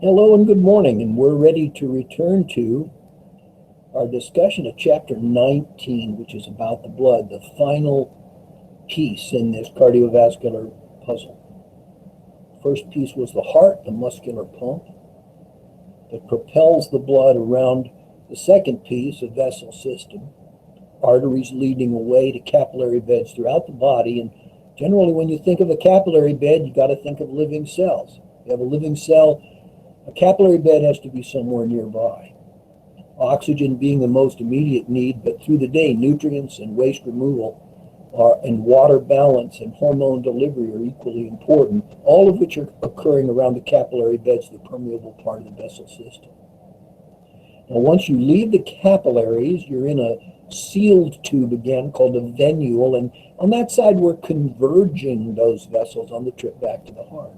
Hello and good morning, and we're ready to return to our discussion of chapter 19, which is about the blood, the final piece in this cardiovascular puzzle. First piece was the heart, the muscular pump that propels the blood around. The second piece, a vessel system, arteries leading away to capillary beds throughout the body. And generally, when you think of a capillary bed, you got to think of living cells. You have a living cell, a capillary bed has to be somewhere nearby. Oxygen being the most immediate need, but through the day, nutrients and waste removal and water balance and hormone delivery are equally important, all of which are occurring around the capillary beds, the permeable part of the vessel system. Now, once you leave the capillaries, you're in a sealed tube again called a venule, and on that side, we're converging those vessels on the trip back to the heart.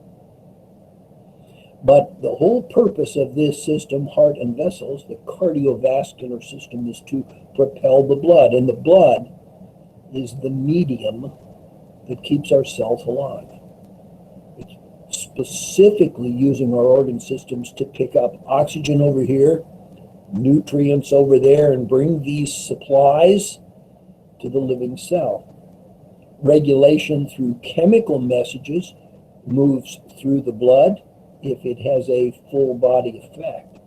But the whole purpose of this system, heart and vessels, the cardiovascular system, is to propel the blood. And the blood is the medium that keeps our cells alive. It's specifically using our organ systems to pick up oxygen over here, nutrients over there, and bring these supplies to the living cell. Regulation through chemical messages moves through the blood if it has a full body effect.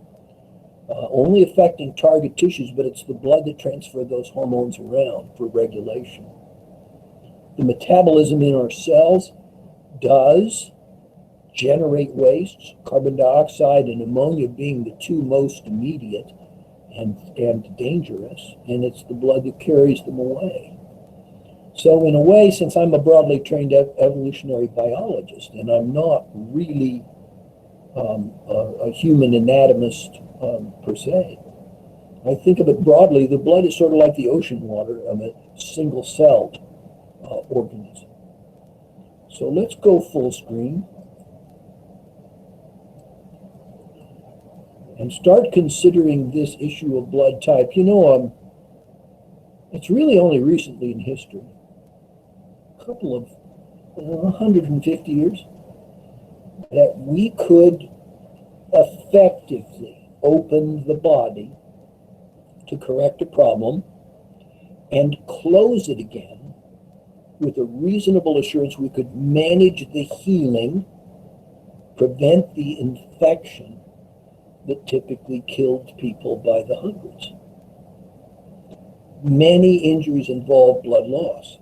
Only affecting target tissues, but it's the blood that transfers those hormones around for regulation. The metabolism in our cells does generate wastes, carbon dioxide and ammonia being the two most immediate and dangerous, and it's the blood that carries them away. So in a way, since I'm a broadly trained evolutionary biologist, and I'm not really a human anatomist per se, I think of it broadly. The blood is sort of like the ocean water of a single-celled organism. So let's go full screen and start considering this issue of blood type. It's really only recently in history, a couple of 150 years, that we could effectively open the body to correct a problem and close it again with a reasonable assurance we could manage the healing, prevent the infection that typically killed people by the hundreds. Many injuries involve blood loss.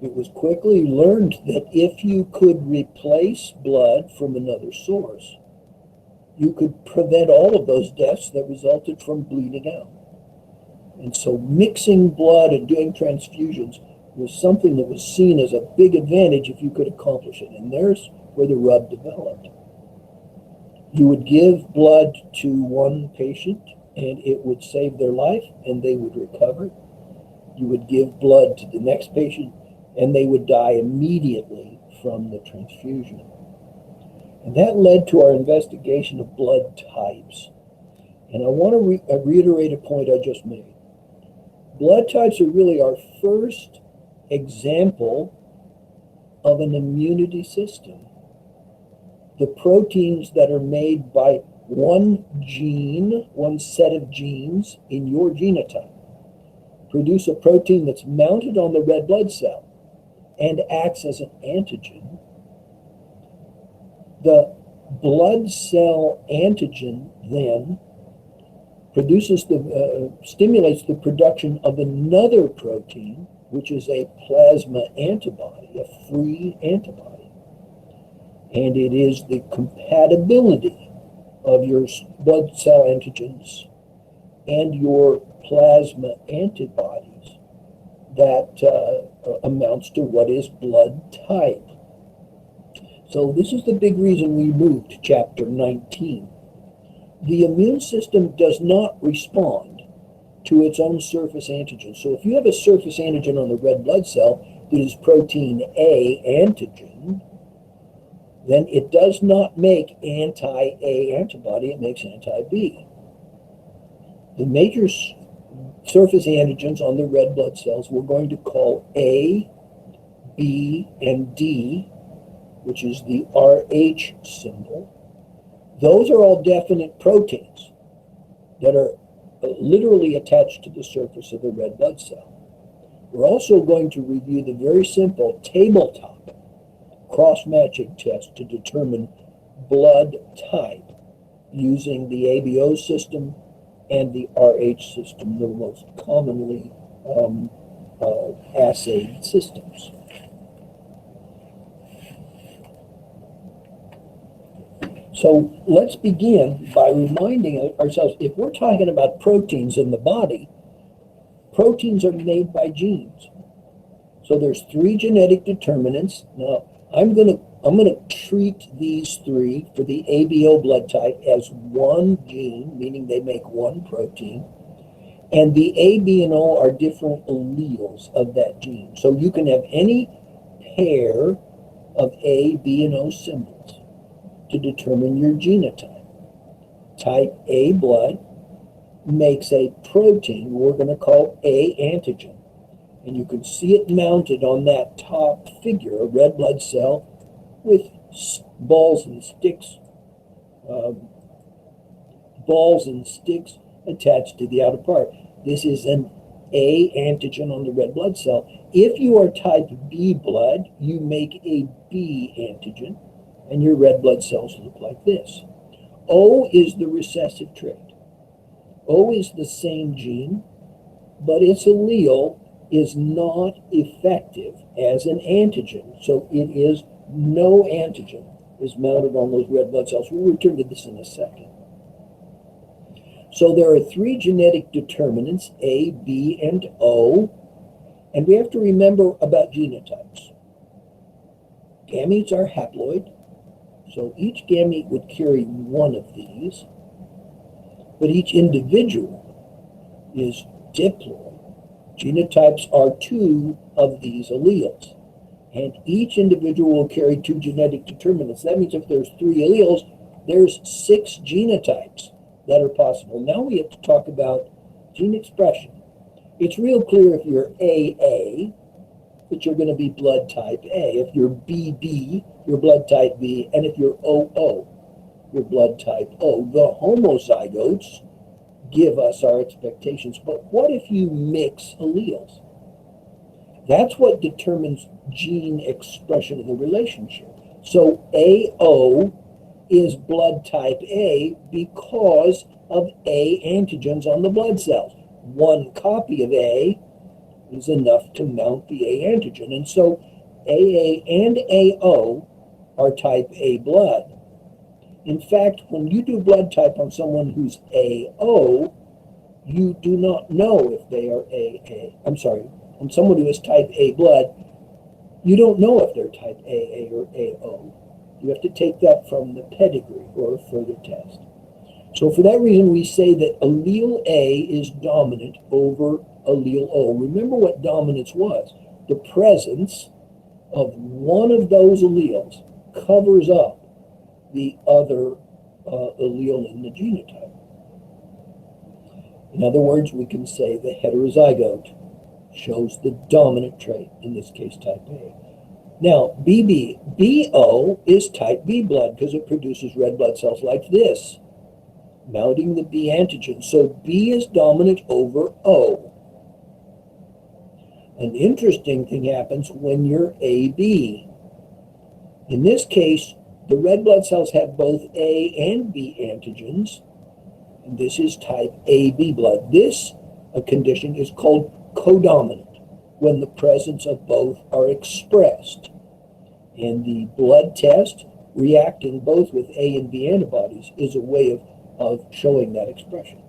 It was quickly learned that if you could replace blood from another source, you could prevent all of those deaths that resulted from bleeding out. And so mixing blood and doing transfusions was something that was seen as a big advantage if you could accomplish it. And there's where the rub developed. You would give blood to one patient and it would save their life and they would recover. You would give blood to the next patient and they would die immediately from the transfusion. And that led to our investigation of blood types. And I want to reiterate a point I just made. Blood types are really our first example of an immunity system. The proteins that are made by one gene, one set of genes in your genotype, produce a protein that's mounted on the red blood cell and acts as an antigen. The blood cell antigen then stimulates the production of another protein, which is a plasma antibody, a free antibody. And it is the compatibility of your blood cell antigens and your plasma antibodies that amounts to what is blood type. So this is the big reason we moved to chapter 19. The immune system does not respond to its own surface antigen. So if you have a surface antigen on the red blood cell that is protein A antigen, then it does not make anti-A antibody, it makes anti-B. The major surface antigens on the red blood cells we're going to call A, B, and D which is the RH symbol. Those are all definite proteins that are literally attached to the surface of the red blood cell. We're also going to review the very simple tabletop cross-matching test to determine blood type using the ABO system and the RH system, the most commonly assayed systems. So let's begin by reminding ourselves, if we're talking about proteins in the body, proteins are made by genes. So there's 3 genetic determinants. Now, I'm gonna treat these 3 for the ABO blood type as one gene, meaning they make one protein. And the A, B, and O are different alleles of that gene. So you can have any pair of A, B, and O symbols to determine your genotype. Type A blood makes a protein we're going to call A antigen. And you can see it mounted on that top figure, a red blood cell with balls and sticks attached to the outer part. This is an A antigen on the red blood cell. If you are type B blood, you make a B antigen, and your red blood cells look like this. O is the recessive trait. O is the same gene, but its allele is not effective as an antigen. So it is no antigen is mounted on those red blood cells. We'll return to this in a second. So there are 3 genetic determinants, A, B, and O, and we have to remember about genotypes. Gametes are haploid, so each gamete would carry one of these, but each individual is diploid. Genotypes are 2 of these alleles, and each individual will carry 2 genetic determinants. That means if there's 3 alleles, there's 6 genotypes that are possible. Now we have to talk about gene expression. It's real clear if you're AA, that you're going to be blood type A. If you're BB, you're blood type B. And if you're OO, you're blood type O. The homozygotes give us our expectations. But what if you mix alleles? That's what determines gene expression of the relationship. So AO is blood type A because of A antigens on the blood cells. One copy of A is enough to mount the A antigen. And so AA and AO are type A blood. In fact, when you do blood type on someone who's AO, you do not know if they are on someone who is type A blood, you don't know if they're type AA or AO. You have to take that from the pedigree or a further test. So for that reason, we say that allele A is dominant over allele O. Remember what dominance was. The presence of one of those alleles covers up the other allele in the genotype. In other words, we can say the heterozygote shows the dominant trait, in this case type A. Now, BO is type B blood because it produces red blood cells like this, mounting the B antigen. So B is dominant over O. An interesting thing happens when you're AB. In this case, the red blood cells have both A and B antigens, and this is type AB blood. This condition is called codominant, when the presence of both are expressed. And the blood test reacting both with A and B antibodies is a way of showing that expression.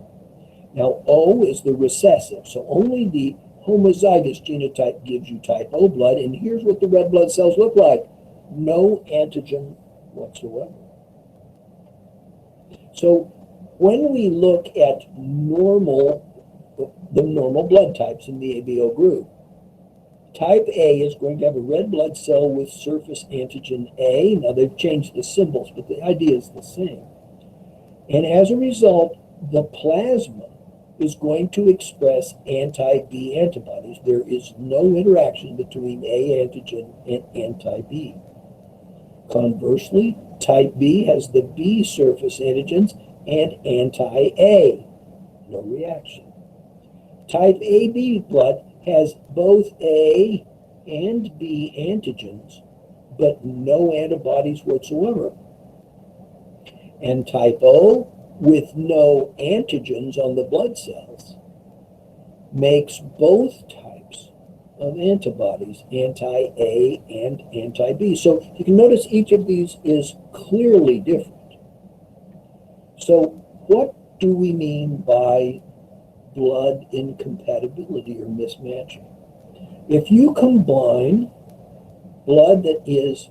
Now, O is the recessive, so only the homozygous genotype gives you type O blood, and here's what the red blood cells look like. No antigen whatsoever. So when we look at the normal blood types in the ABO group, type A is going to have a red blood cell with surface antigen A. Now they've changed the symbols, but the idea is the same. And as a result, the plasma is going to express anti-B antibodies. There is no interaction between A antigen and anti-B. Conversely, type B has the B surface antigens and anti-A. No reaction. Type AB blood has both A and B antigens, but no antibodies whatsoever. And type O, with no antigens on the blood cells, makes both types of antibodies, anti-A and anti-B. So you can notice each of these is clearly different. So what do we mean by blood incompatibility or mismatching? If you combine blood that is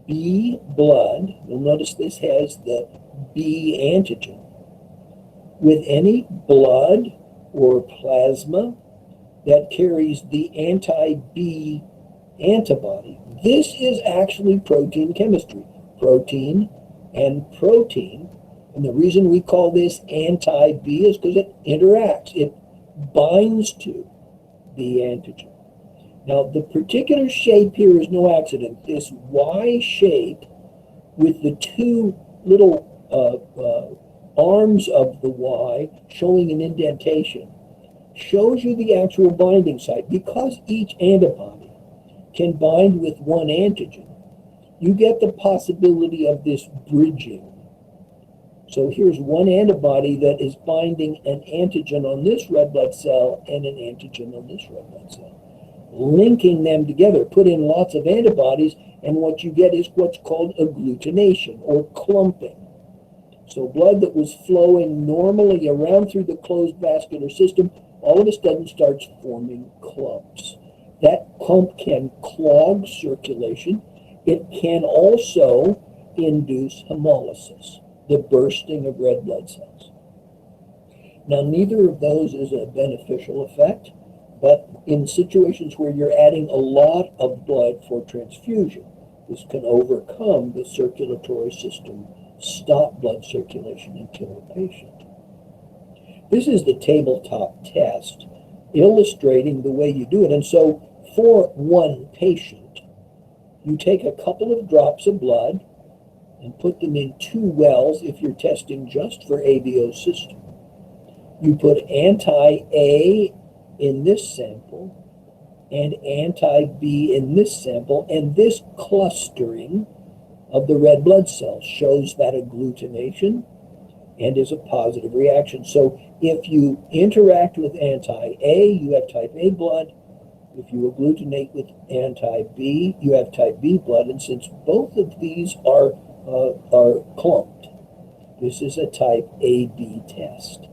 B blood, you'll notice this has the B antigen, with any blood or plasma that carries the anti-B antibody. This is actually protein chemistry, protein and protein. And the reason we call this anti-B is because it interacts, it binds to the antigen. Now, the particular shape here is no accident. This Y shape with the two little arms of the Y showing an indentation shows you the actual binding site. Because each antibody can bind with one antigen, you get the possibility of this bridging. So here's one antibody that is binding an antigen on this red blood cell and an antigen on this red blood cell. Linking them together, put in lots of antibodies, and what you get is what's called agglutination or clumping. So blood that was flowing normally around through the closed vascular system all of a sudden starts forming clumps. That clump can clog circulation. It can also induce hemolysis, the bursting of red blood cells. Now, neither of those is a beneficial effect, but in situations where you're adding a lot of blood for transfusion, this can overcome the circulatory system, stop blood circulation, and kill the patient. This is the tabletop test illustrating the way you do it. And so for one patient, you take a couple of drops of blood and put them in two wells if you're testing just for AVO system. You put anti-A in this sample and anti-B in this sample, and this clustering of the red blood cells shows that agglutination and is a positive reaction. So if you interact with anti-A, you have type A blood. If you agglutinate with anti-B, you have type B blood. And since both of these are clumped, this is a type AB test.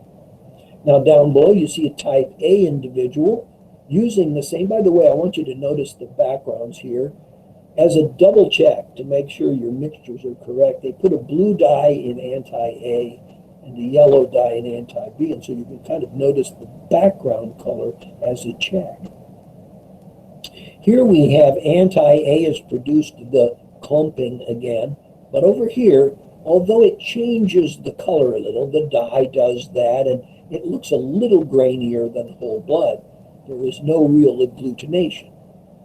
Now down below you see a type A individual using the same. By the way, I want you to notice the backgrounds here. As a double check to make sure your mixtures are correct, they put a blue dye in anti-A and a yellow dye in anti-B, and so you can kind of notice the background color as a check. Here we have anti-A has produced the clumping again, but over here, although it changes the color a little, the dye does that, and it looks a little grainier than whole blood. There is no real agglutination.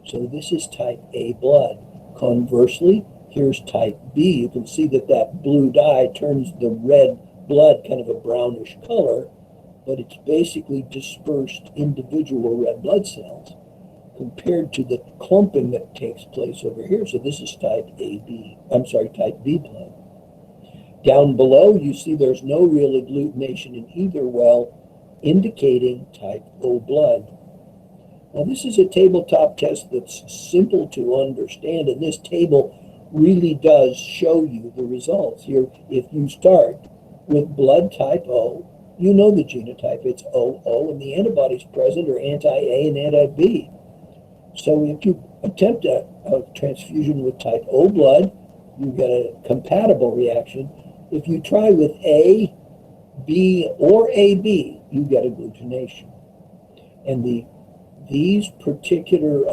So this is type A blood. Conversely, here's type B. You can see that that blue dye turns the red blood kind of a brownish color, but it's basically dispersed individual red blood cells compared to the clumping that takes place over here. So this is type type B blood. Down below, you see there's no real agglutination in either well, indicating type O blood. Now, this is a tabletop test that's simple to understand, and this table really does show you the results. Here, if you start with blood type O, you know the genotype, it's OO, and the antibodies present are anti-A and anti-B. So if you attempt a transfusion with type O blood, you get a compatible reaction. If you try with A, B, or AB, you get agglutination. And these particular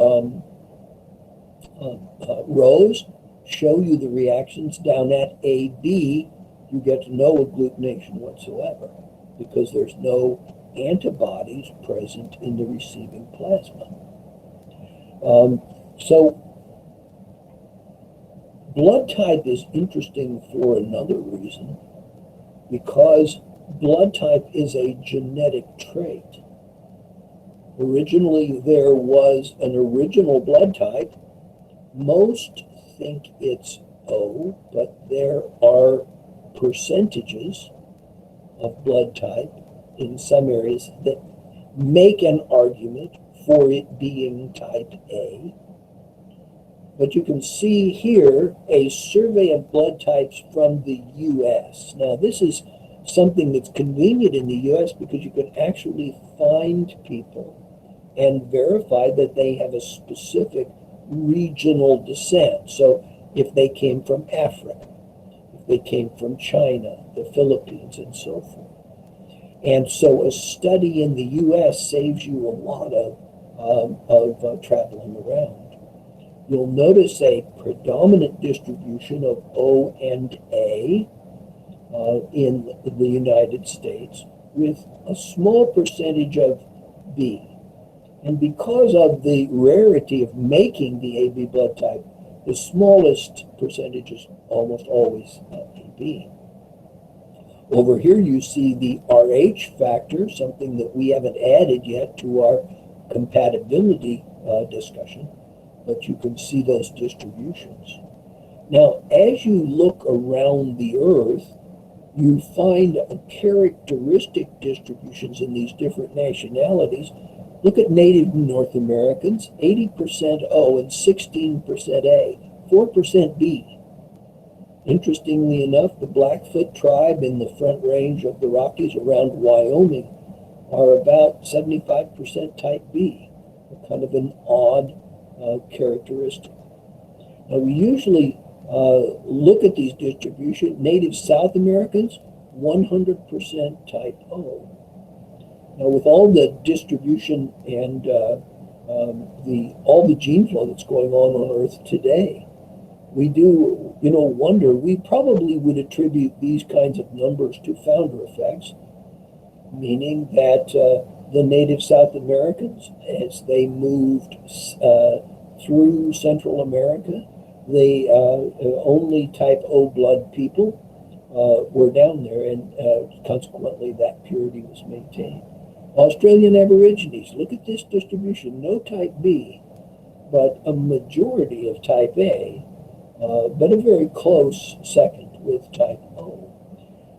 rows show you the reactions. Down at AB, you get no agglutination whatsoever because there's no antibodies present in the receiving plasma. So Blood type is interesting for another reason, because blood type is a genetic trait. Originally, there was an original blood type. Most think it's O, but there are percentages of blood type in some areas that make an argument for it being type A. But you can see here a survey of blood types from the U.S. Now, this is something that's convenient in the U.S. because you can actually find people and verify that they have a specific regional descent. So if they came from Africa, if they came from China, the Philippines, and so forth. And so a study in the U.S. saves you a lot of traveling around. You'll notice a predominant distribution of O and A in the United States, with a small percentage of B. And because of the rarity of making the AB blood type, the smallest percentage is almost always AB. Over here you see the RH factor, something that we haven't added yet to our compatibility discussion, but you can see those distributions. Now, as you look around the Earth, you find characteristic distributions in these different nationalities. Look at Native North Americans, 80% O and 16% A, 4% B. Interestingly enough, the Blackfoot tribe in the Front Range of the Rockies around Wyoming are about 75% type B, kind of an odd characteristic. Now, we usually look at these distributions. Native South Americans, 100% type O. Now, with all the distribution and all the gene flow that's going on Earth today, we do, wonder, we probably would attribute these kinds of numbers to founder effects, meaning that the native South Americans, as they moved through Central America, the only type O blood people were down there, and consequently that purity was maintained. Australian Aborigines, look at this distribution, no type B, but a majority of type A, but a very close second with type O.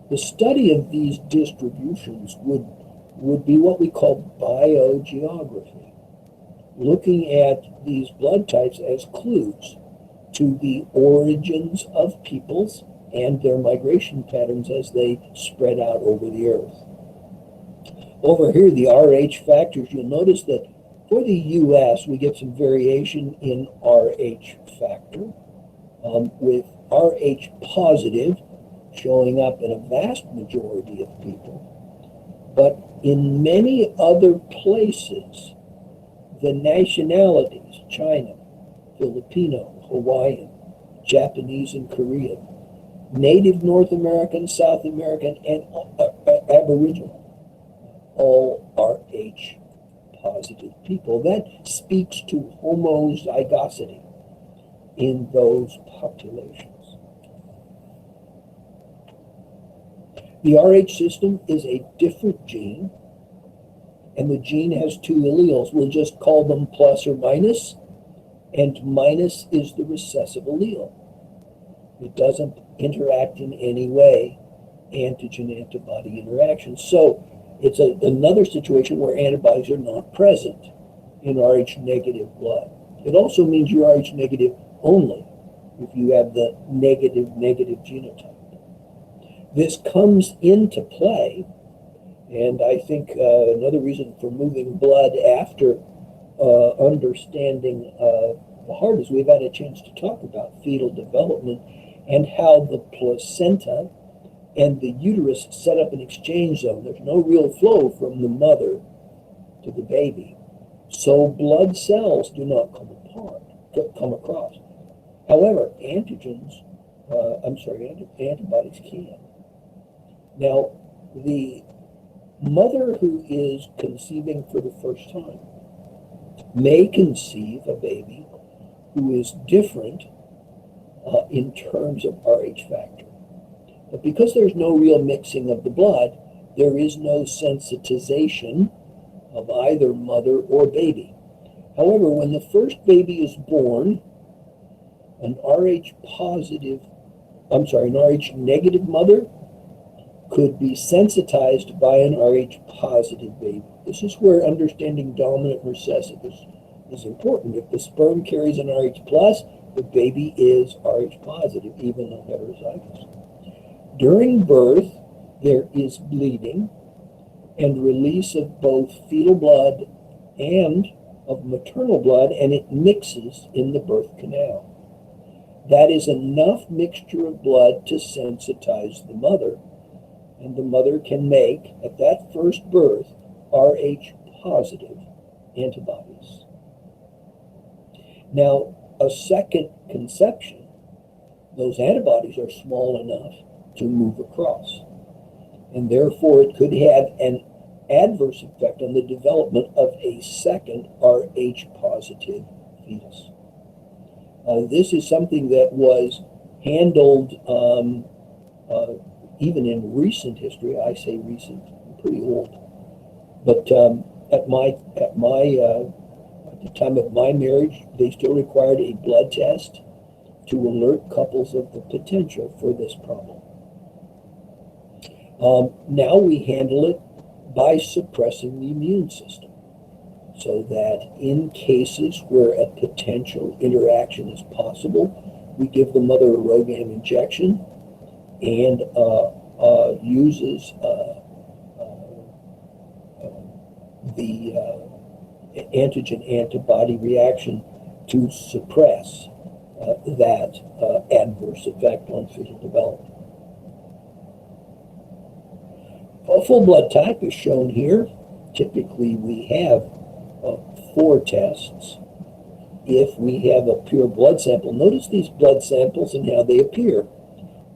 The study of these distributions would be what we call biogeography, looking at these blood types as clues to the origins of peoples and their migration patterns as they spread out over the Earth. Over here, the RH factors, you'll notice that for the U.S., we get some variation in RH factor, with RH positive showing up in a vast majority of people. But in many other places, the nationalities, China, Filipino, Hawaiian, Japanese and Korean, Native North American, South American, and Aboriginal, all RH positive people. That speaks to homozygosity in those populations. The RH system is a different gene, and the gene has two alleles. We'll just call them plus or minus, and minus is the recessive allele. It doesn't interact in any way, antigen-antibody interaction. So it's another situation where antibodies are not present in Rh negative blood. It also means you're Rh negative only if you have the negative genotype. This comes into play, and I think another reason for moving blood after understanding the heart is we've had a chance to talk about fetal development and how the placenta and the uterus set up an exchange zone. There's no real flow from the mother to the baby. So blood cells do not come across. However, antibodies can. Now, the mother who is conceiving for the first time may conceive a baby who is different in terms of Rh factor. But because there's no real mixing of the blood, there is no sensitization of either mother or baby. However, when the first baby is born, an Rh negative mother could be sensitized by an Rh positive baby. This is where understanding dominant and recessive is important. If the sperm carries an Rh plus, the baby is Rh positive, even though heterozygous. During birth, there is bleeding and release of both fetal blood and of maternal blood, and it mixes in the birth canal. That is enough mixture of blood to sensitize the mother, and the mother can make, at that first birth, Rh positive antibodies. Now, a second conception, those antibodies are small enough to move across, and therefore it could have an adverse effect on the development of a second Rh positive fetus. This is something that was handled even in recent history. I say recent, I'm pretty old, but at the time of my marriage, they still required a blood test to alert couples of the potential for this problem. Now we handle it by suppressing the immune system, so that in cases where a potential interaction is possible, we give the mother a RhoGAM injection and uses the antigen-antibody reaction to suppress that adverse effect on fetal development. A full blood type is shown here. Typically, we have 4 tests. If we have a pure blood sample, notice these blood samples and how they appear.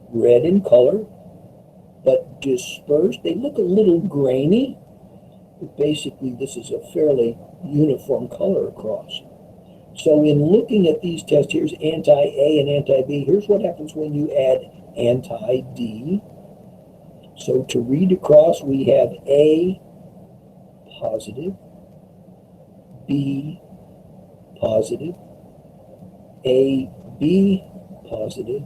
Red in color, but dispersed. They look a little grainy, but basically this is a fairly uniform color across. So in looking at these tests, here's anti-A and anti-B. Here's what happens when you add anti-D. So to read across, we have A positive, B positive, AB positive,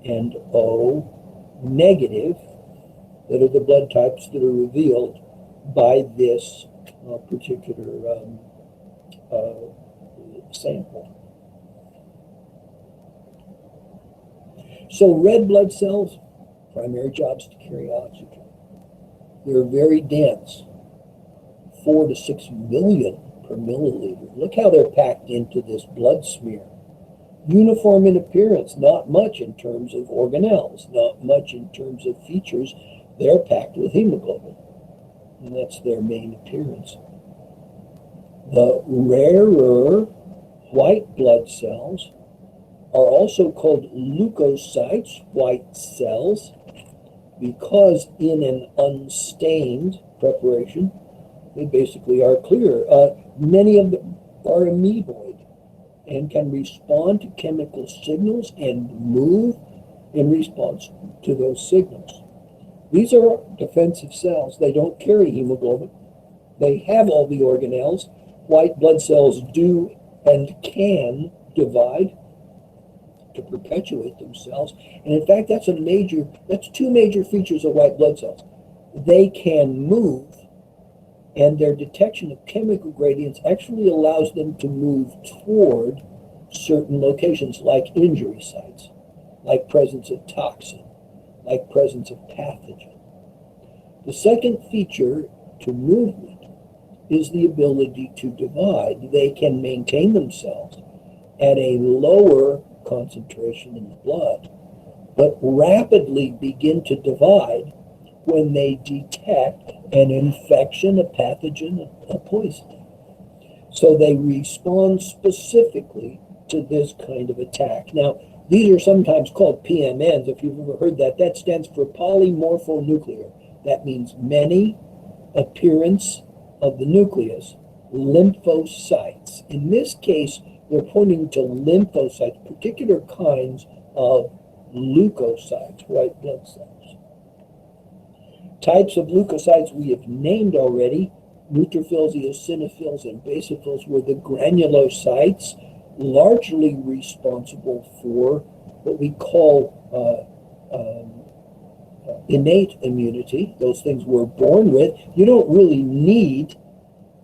and O negative, that are the blood types that are revealed by this particular sample. So red blood cells, primary job is to carry oxygen. They're very dense, 4 to 6 million per milliliter. Look how they're packed into this blood smear. Uniform in appearance, not much in terms of organelles, not much in terms of features. They're packed with hemoglobin, and that's their main appearance. The rarer white blood cells are also called leukocytes, white cells, because in an unstained preparation, they basically are clear. Many of them are amoeboid and can respond to chemical signals and move in response to those signals. These are defensive cells. They don't carry hemoglobin. They have all the organelles. White blood cells do and can divide to perpetuate themselves. And in fact, that's 2 major features of white blood cells. They can move, and their detection of chemical gradients actually allows them to move toward certain locations, like injury sites, like presence of toxin, like presence of pathogen. The second feature to movement is the ability to divide. They can maintain themselves at a lower concentration in the blood, but rapidly begin to divide when they detect an infection, a pathogen, a poison. So they respond specifically to this kind of attack. Now, these are sometimes called PMNs, if you've ever heard that. That stands for polymorphonuclear. That means many appearance of the nucleus, lymphocytes. In this case, They're pointing to lymphocytes, particular kinds of leukocytes, white blood cells. Types of leukocytes we have named already. Neutrophils, eosinophils, and basophils were the granulocytes, largely responsible for what we call innate immunity, those things we're born with. You don't really need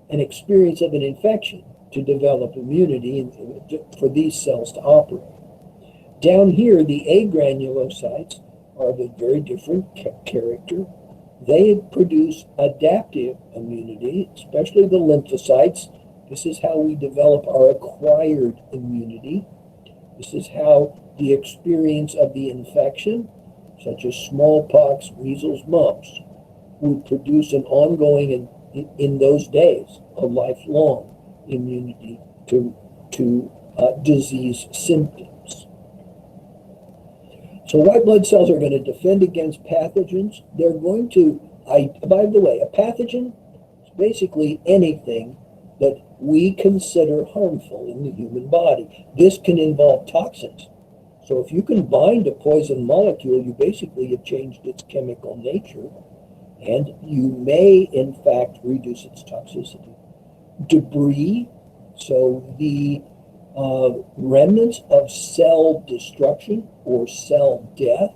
an experience of an infection to develop immunity and for these cells to operate. Down here, the agranulocytes are of a very different character. They produce adaptive immunity, especially the lymphocytes. This is how we develop our acquired immunity. This is how the experience of the infection, such as smallpox, measles, mumps, would produce an ongoing and in those days a lifelong immunity to disease symptoms. So white blood cells are going to defend against pathogens. They're going to, by the way, a pathogen is basically anything that we consider harmful in the human body. This can involve toxins. So if you can bind a poison molecule, you basically have changed its chemical nature, and you may, in fact, reduce its toxicity. Debris, so the remnants of cell destruction or cell death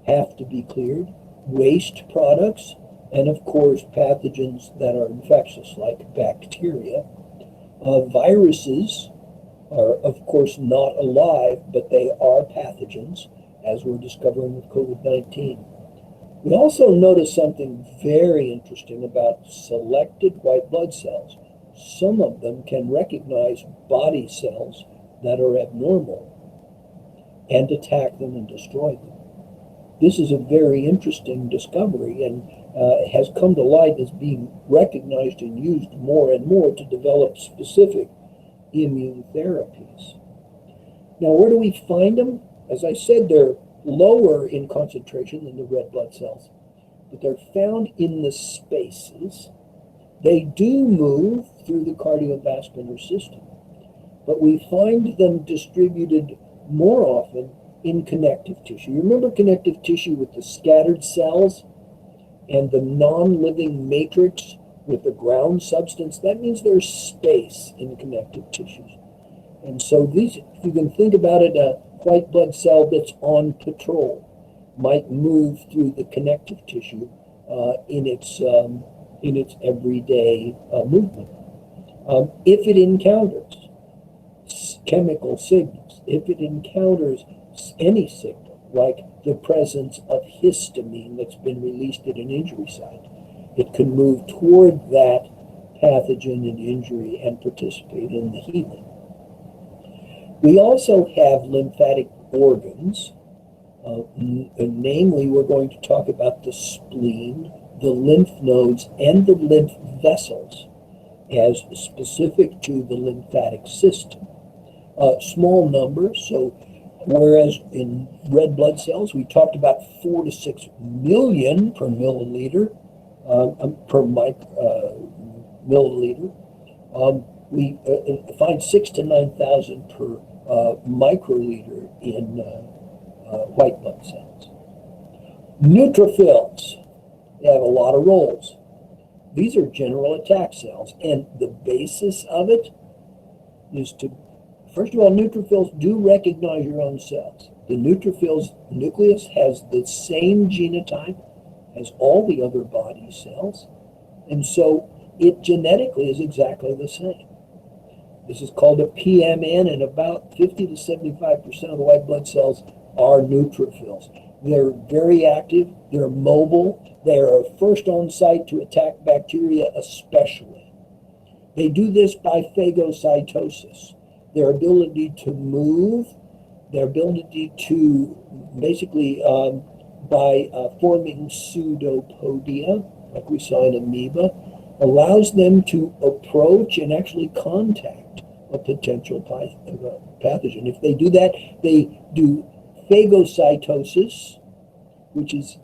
have to be cleared. Waste products, and of course, pathogens that are infectious, like bacteria. Viruses are, of course, not alive, but they are pathogens, as we're discovering with COVID-19. We also notice something very interesting about selected white blood cells. Some of them can recognize body cells that are abnormal and attack them and destroy them. This is a very interesting discovery, and has come to light as being recognized and used more and more to develop specific immune therapies. Now, where do we find them? As I said, they're lower in concentration than the red blood cells, but they're found in the spaces. They do move through the cardiovascular system, but we find them distributed more often in connective tissue. You remember connective tissue with the scattered cells and the non-living matrix with the ground substance? That means there's space in connective tissues. And so these, if you can think about it, a white blood cell that's on patrol might move through the connective tissue in its everyday movement. If it encounters chemical signals, if it encounters any signal, like the presence of histamine that's been released at an injury site, it can move toward that pathogen and injury and participate in the healing. We also have lymphatic organs, namely we're going to talk about the spleen, the lymph nodes, and the lymph vessels as specific to the lymphatic system. Small numbers, so whereas in red blood cells we talked about 4 to 6 million per milliliter, milliliter, we find 6,000 to 9,000 per microliter in white blood cells. Neutrophils, they have a lot of roles. These are general attack cells, and the basis of it is to, first of all, neutrophils do recognize your own cells. The neutrophil's nucleus has the same genotype as all the other body cells, and so it genetically is exactly the same. This is called a PMN, and about 50 to 75% of the white blood cells are neutrophils. They're very active, they're mobile, they are first on site to attack bacteria especially. They do this by phagocytosis. Their ability to move, their ability to basically by forming pseudopodia, like we saw in amoeba, allows them to approach and actually contact a potential pathogen. If they do that, they do phagocytosis, which is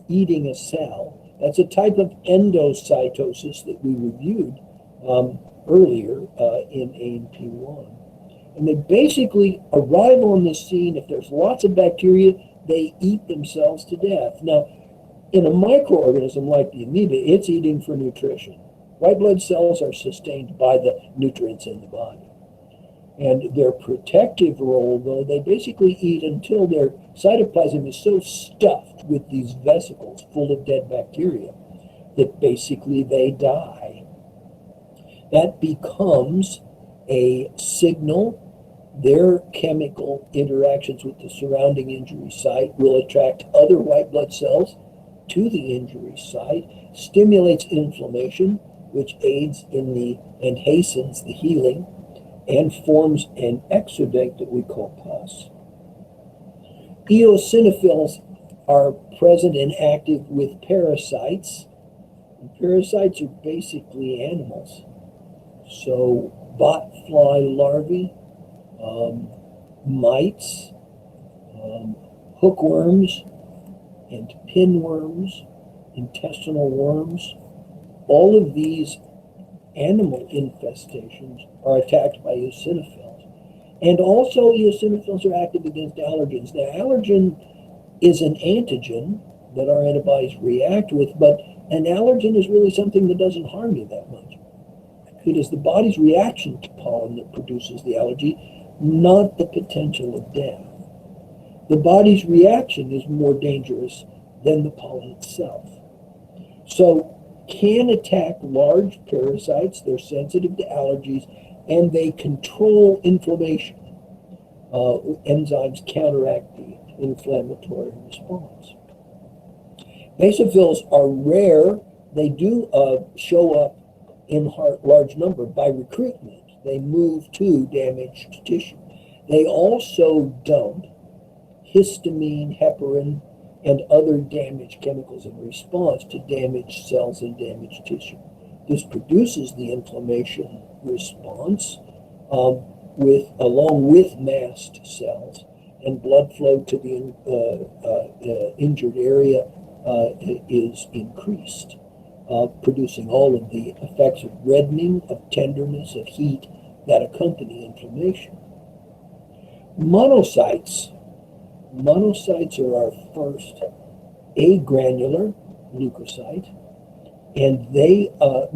eating a cell. That's a type of endocytosis that we reviewed earlier in AMP1. And they basically arrive on the scene. If there's lots of bacteria, they eat themselves to death. Now, in a microorganism like the amoeba, it's eating for nutrition. White blood cells are sustained by the nutrients in the body. And their protective role, though, they basically eat until their cytoplasm is so stuffed with these vesicles full of dead bacteria that basically they die. That becomes a signal. Their chemical interactions with the surrounding injury site will attract other white blood cells to the injury site, stimulates inflammation, which aids in and hastens the healing, and forms an exudate that we call pus. Eosinophils are present and active with parasites. And parasites are basically animals. So botfly larvae, mites, hookworms, and pinworms, intestinal worms, all of these animal infestations are attacked by eosinophils. And also eosinophils are active against allergens. Now, allergen is an antigen that our antibodies react with, but an allergen is really something that doesn't harm you that much. It is the body's reaction to pollen that produces the allergy, not the potential of death. The body's reaction is more dangerous than the pollen itself. So, can attack large parasites. They're sensitive to allergies, and they control inflammation. Enzymes counteract the inflammatory response. Basophils are rare. They do show up in large number by recruitment. They move to damaged tissue. They also dump histamine, heparin, and other damaged chemicals in response to damaged cells and damaged tissue. This produces the inflammation response along with mast cells, and blood flow to the injured area is increased, producing all of the effects of reddening, of tenderness, of heat that accompany inflammation. Monocytes. Monocytes are our first agranular leukocyte, and they are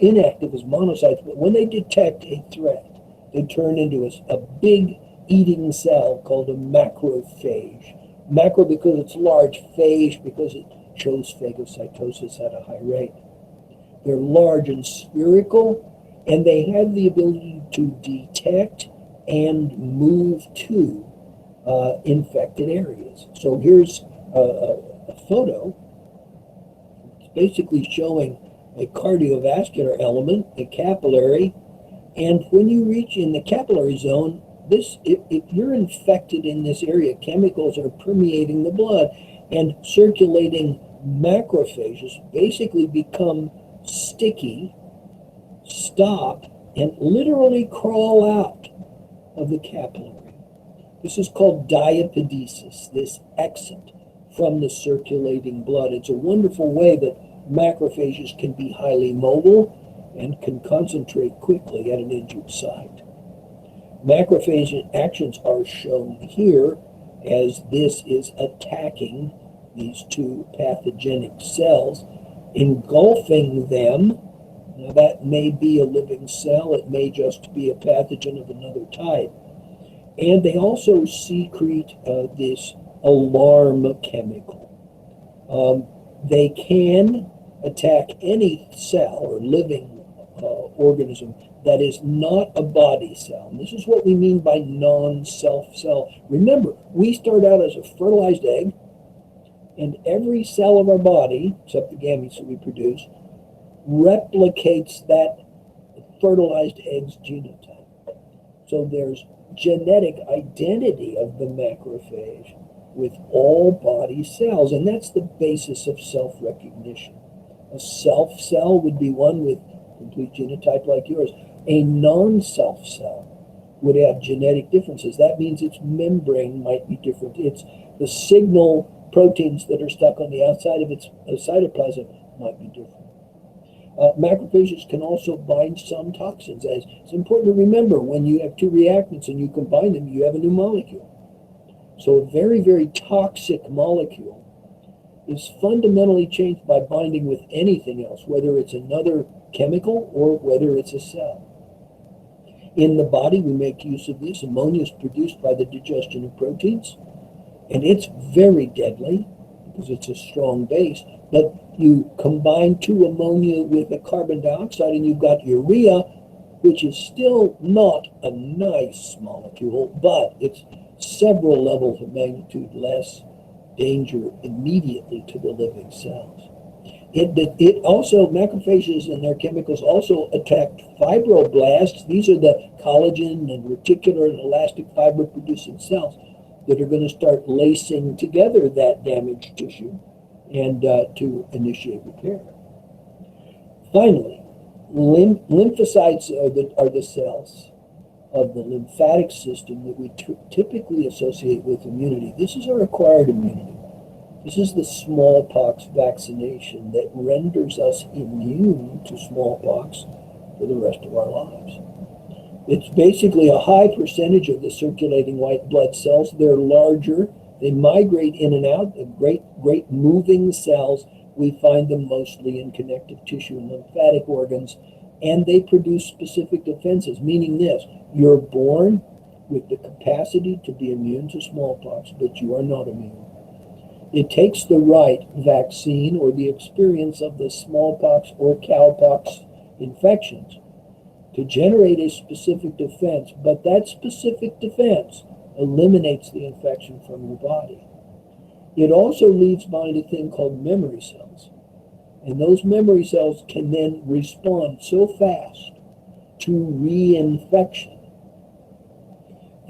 inactive as monocytes, but when they detect a threat, they turn into a big eating cell called a macrophage. Macro because it's large, phage because it shows phagocytosis at a high rate. They're large and spherical, and they have the ability to detect and move to infected areas. So here's a photo. It's basically showing a cardiovascular element, a capillary, and when you reach in the capillary zone, if you're infected in this area, chemicals are permeating the blood, and circulating macrophages basically become sticky, stop, and literally crawl out of the capillary. This is called diapedesis, this exit from the circulating blood. It's a wonderful way that macrophages can be highly mobile and can concentrate quickly at an injured site. Macrophage actions are shown here as this is attacking these two pathogenic cells, engulfing them. Now that may be a living cell, it may just be a pathogen of another type. And they also secrete this alarm chemical. They can attack any cell or living organism that is not a body cell. And this is what we mean by non-self cell. Remember, we start out as a fertilized egg, and every cell of our body, except the gametes that we produce, replicates that fertilized egg's genotype. So there's genetic identity of the macrophage with all body cells, and that's the basis of self-recognition. A self cell would be one with complete genotype like yours. A non-self cell would have genetic differences. That means its membrane might be different. It's the signal proteins that are stuck on the outside of its cytoplasm might be different. Macrophages can also bind some toxins. As it's important to remember, when you have two reactants and you combine them, you have a new molecule. So a very, very toxic molecule is fundamentally changed by binding with anything else, whether it's another chemical or whether it's a cell. In the body, we make use of this. Ammonia is produced by the digestion of proteins, and it's very deadly because it's a strong base. But you combine two ammonia with a carbon dioxide, and you've got urea, which is still not a nice molecule, but it's several levels of magnitude less danger immediately to the living cells. It also, macrophages and their chemicals also attack fibroblasts. These are the collagen and reticular and elastic fiber producing cells that are going to start lacing together that damaged tissue and to initiate repair. Finally, lymphocytes are the cells of the lymphatic system that we typically associate with immunity. This is our acquired immunity. This is the smallpox vaccination that renders us immune to smallpox for the rest of our lives. It's basically a high percentage of the circulating white blood cells. They're larger. They migrate in and out. They're great moving cells. We find them mostly in connective tissue and lymphatic organs, and they produce specific defenses, meaning this: you're born with the capacity to be immune to smallpox, but you are not immune. It takes the right vaccine or the experience of the smallpox or cowpox infections to generate a specific defense, but that specific defense eliminates the infection from your body. It also leaves behind a thing called memory cells. And those memory cells can then respond so fast to reinfection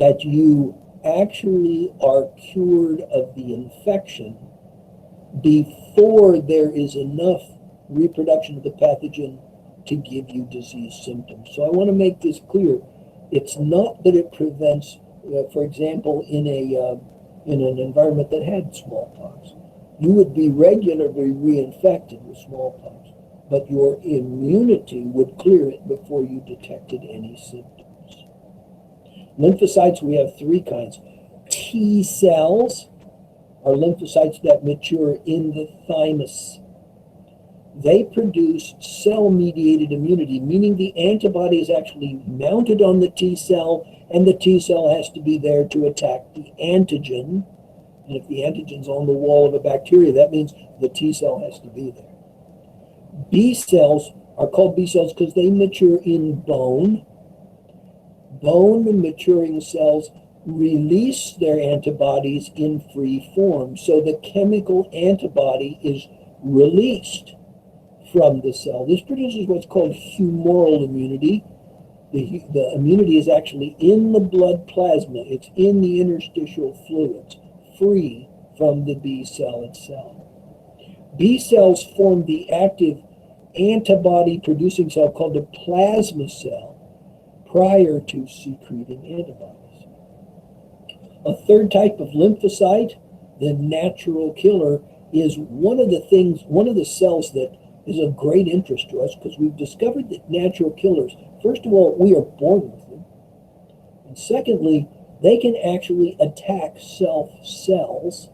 that you actually are cured of the infection before there is enough reproduction of the pathogen to give you disease symptoms. So I want to make this clear. It's not that it prevents, for example, in an environment that had smallpox, you would be regularly reinfected with smallpox, but your immunity would clear it before you detected any symptoms. Lymphocytes, we have three kinds. T cells are lymphocytes that mature in the thymus. They produce cell-mediated immunity, meaning the antibody is actually mounted on the T cell, and the T cell has to be there to attack the antigen. And if the antigen's on the wall of a bacteria, that means the T cell has to be there. B cells are called B cells because they mature in bone. Bone maturing cells release their antibodies in free form. So the chemical antibody is released from the cell. This produces what's called humoral immunity. The immunity is actually in the blood plasma. It's in the interstitial fluids, free from the B cell itself. B cells form the active antibody-producing cell called a plasma cell prior to secreting antibodies. A third type of lymphocyte, the natural killer, is one of the cells that is of great interest to us because we've discovered that natural killers, first of all, we are born with them. And secondly, they can actually attack cells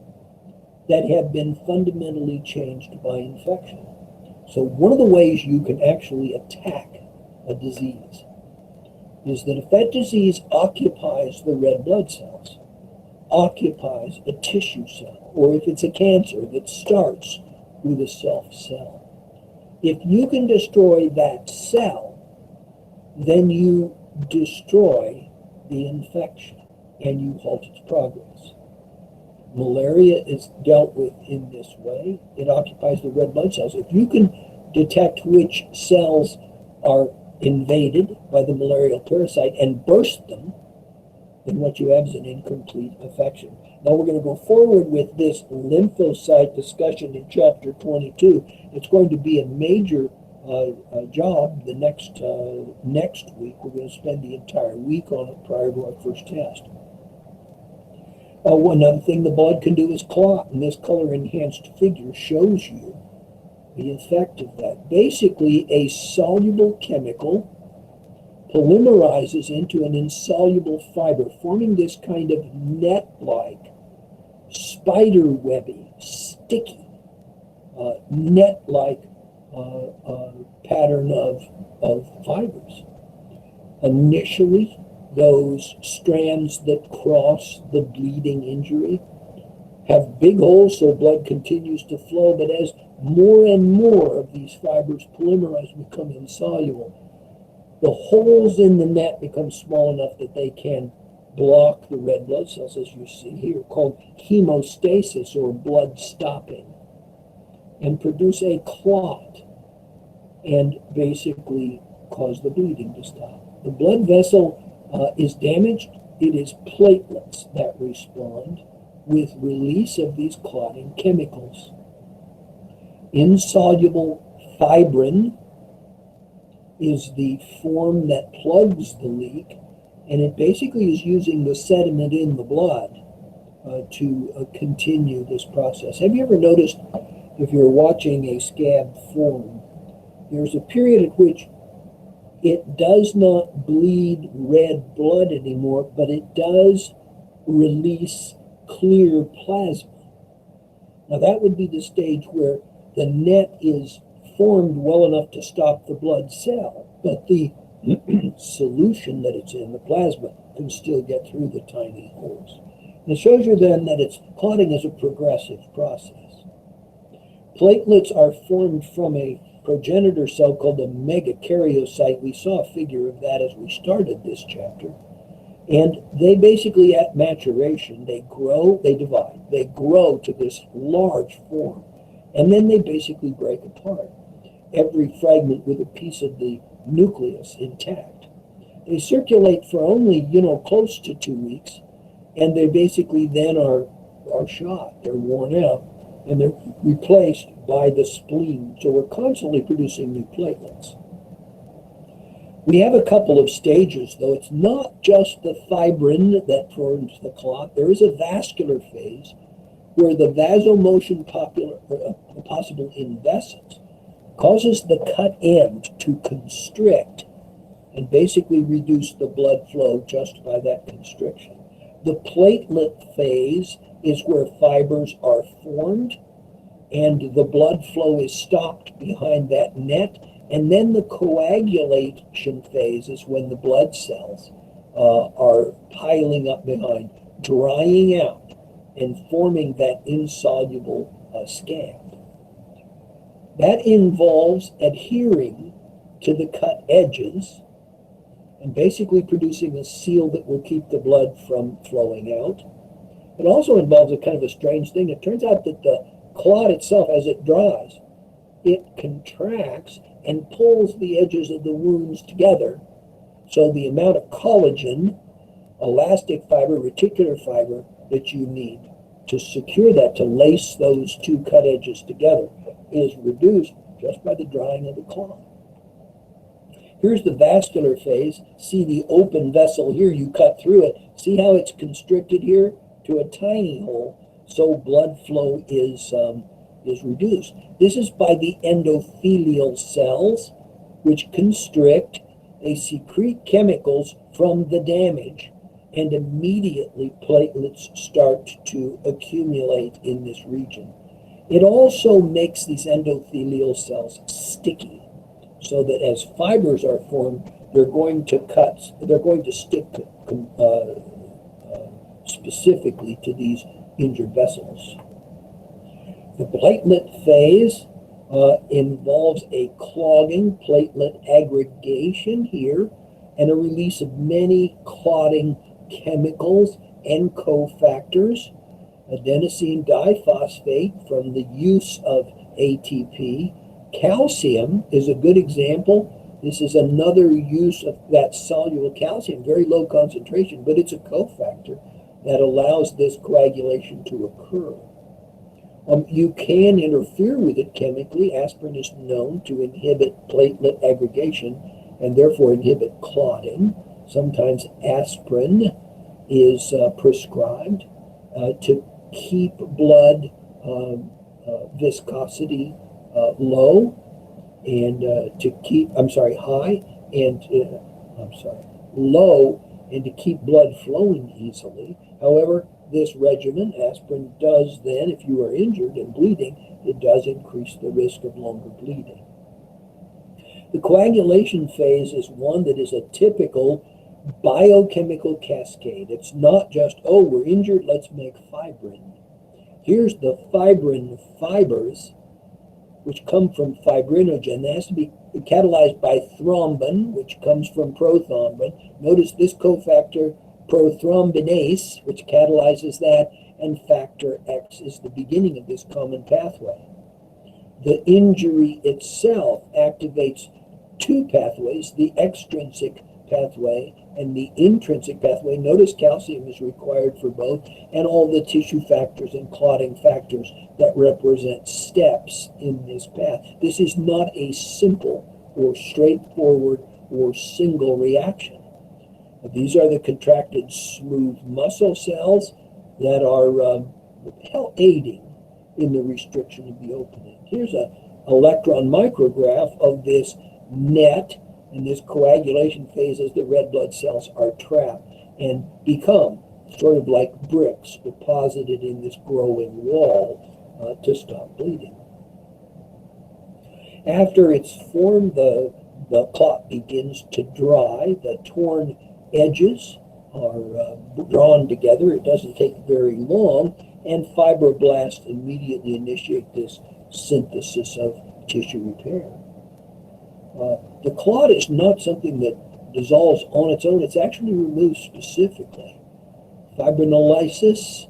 that have been fundamentally changed by infection. So one of the ways you can actually attack a disease is that if that disease occupies the red blood cells, occupies a tissue cell, or if it's a cancer that starts with a self cell, if you can destroy that cell, then you destroy the infection and you halt its progress. Malaria is dealt with in this way. It occupies the red blood cells. If you can detect which cells are invaded by the malarial parasite and burst them, then what you have is an incomplete infection. Now we're going to go forward with this lymphocyte discussion in chapter 22. It's going to be a major job the next week. We're going to spend the entire week on it prior to our first test. One other thing the blood can do is clot, and this color-enhanced figure shows you the effect of that. Basically, a soluble chemical polymerizes into an insoluble fiber, forming this kind of net-like, spider-webby, sticky, net-like pattern of fibers. Initially, those strands that cross the bleeding injury have big holes so blood continues to flow, but as more and more of these fibers polymerize and become insoluble, the holes in the net become small enough that they can block the red blood cells, as you see here, called hemostasis, or blood stopping, and produce a clot and basically cause the bleeding to stop. The blood vessel is damaged. It is platelets that respond with release of these clotting chemicals. Insoluble fibrin is the form that plugs the leak, and it basically is using the sediment in the blood to continue this process. Have you ever noticed, if you're watching a scab form, there's a period at which it does not bleed red blood anymore, but it does release clear plasma. Now that would be the stage where the net is formed well enough to stop the blood cell, but the solution that it's in, the plasma, can still get through the tiny holes. And it shows you then that clotting is a progressive process. Platelets are formed from a progenitor cell called a megakaryocyte. We saw a figure of that as we started this chapter. And they basically, at maturation, they grow, they divide, they grow to this large form, and then they basically break apart, every fragment with a piece of the nucleus intact. They circulate for only, close to 2 weeks, and they basically then are shot, they're worn out, and they're replaced by the spleen. So we're constantly producing new platelets. We have a couple of stages, though. It's not just the fibrin that forms the clot. There is a vascular phase where the vasomotion possible in vessels causes the cut end to constrict and basically reduce the blood flow just by that constriction. The platelet phase is where fibers are formed and the blood flow is stopped behind that net. And then the coagulation phase is when the blood cells are piling up behind, drying out, and forming that insoluble scab. That involves adhering to the cut edges and basically producing a seal that will keep the blood from flowing out. It also involves a kind of a strange thing. It turns out that the clot itself, as it dries, it contracts and pulls the edges of the wounds together. So the amount of collagen, elastic fiber, reticular fiber that you need to secure that, to lace those two cut edges together, is reduced just by the drying of the clot. Here's the vascular phase. See the open vessel here, you cut through it. See how it's constricted here to a tiny hole, so blood flow is reduced. This is by the endothelial cells, which constrict. They secrete chemicals from the damage, and immediately platelets start to accumulate in this region. It also makes these endothelial cells sticky, so that as fibers are formed, they're going to stick specifically to these injured vessels. The platelet phase involves a clogging platelet aggregation here and a release of many clotting chemicals and cofactors. Adenosine diphosphate from the use of ATP. Calcium is a good example. This is another use of that soluble calcium, very low concentration, but it's a cofactor that allows this coagulation to occur. You can interfere with it chemically. Aspirin is known to inhibit platelet aggregation and therefore inhibit clotting. Sometimes aspirin is prescribed to keep blood viscosity low and high and low, and to keep blood flowing easily. However, this regimen, aspirin, does then, if you are injured and bleeding, it does increase the risk of longer bleeding. The coagulation phase is one that is a typical biochemical cascade. It's not just, oh, we're injured, let's make fibrin. Here's the fibrin fibers, which come from fibrinogen. That has to be catalyzed by thrombin, which comes from prothrombin. Notice this cofactor, prothrombinase, which catalyzes that, and factor X is the beginning of this common pathway. The injury itself activates two pathways, the extrinsic pathway and the intrinsic pathway. Notice calcium is required for both, and all the tissue factors and clotting factors that represent steps in this path. This is not a simple or straightforward or single reaction. These are the contracted smooth muscle cells that are aiding in the restriction of the opening. Here's an electron micrograph of this net in this coagulation phase as the red blood cells are trapped and become sort of like bricks deposited in this growing wall to stop bleeding. After it's formed, the clot begins to dry. The torn edges are drawn together. It doesn't take very long, and fibroblasts immediately initiate this synthesis of tissue repair. The clot is not something that dissolves on its own. It's actually removed specifically. Fibrinolysis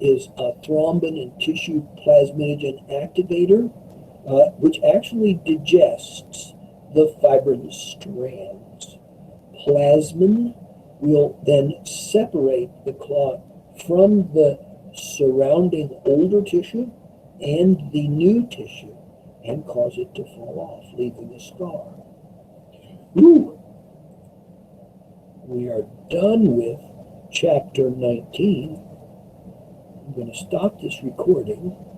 is a thrombin and tissue plasminogen activator, which actually digests the fibrin strands. Plasmin will then separate the clot from the surrounding older tissue and the new tissue and cause it to fall off, leaving a scar. Woo! We are done with chapter 19. I'm going to stop this recording.